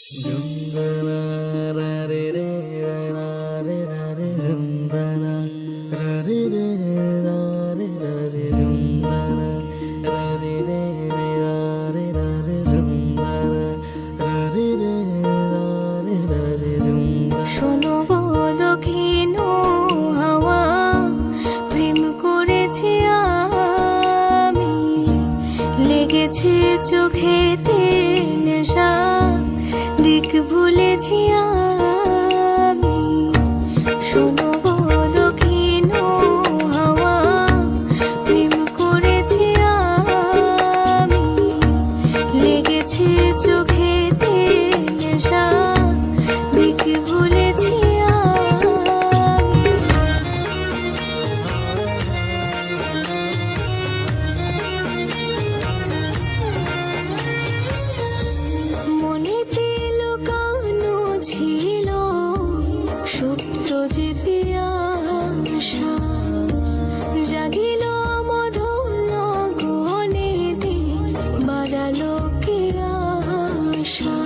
ঝুমদানা রা রে রে রা রে রা রে ঝুমদানা রা রে রে রা রে রা রে ঝুমদানা রা রে রে রা রে রা রে ঝুমদানা রা রে রে রা রে রা রে ঝুমদানা। শোনো গো দক্ষিণ হাওয়া, প্রেম করেছি আমি, লেগেছে চোখেতে নেশা, দিক ভুলেছি আমি। শোনো গো দক্ষিণ হাওয়া, প্রেম করেছি আমি, লেগেছে চোখেতে নেশা, দিক ভুলেছি আমি। মনেতে লুকানো ছিল সুপ্ত যে পিয়াসা, জাগিল মধুর গহনেতে বাড়ালো কি আশা।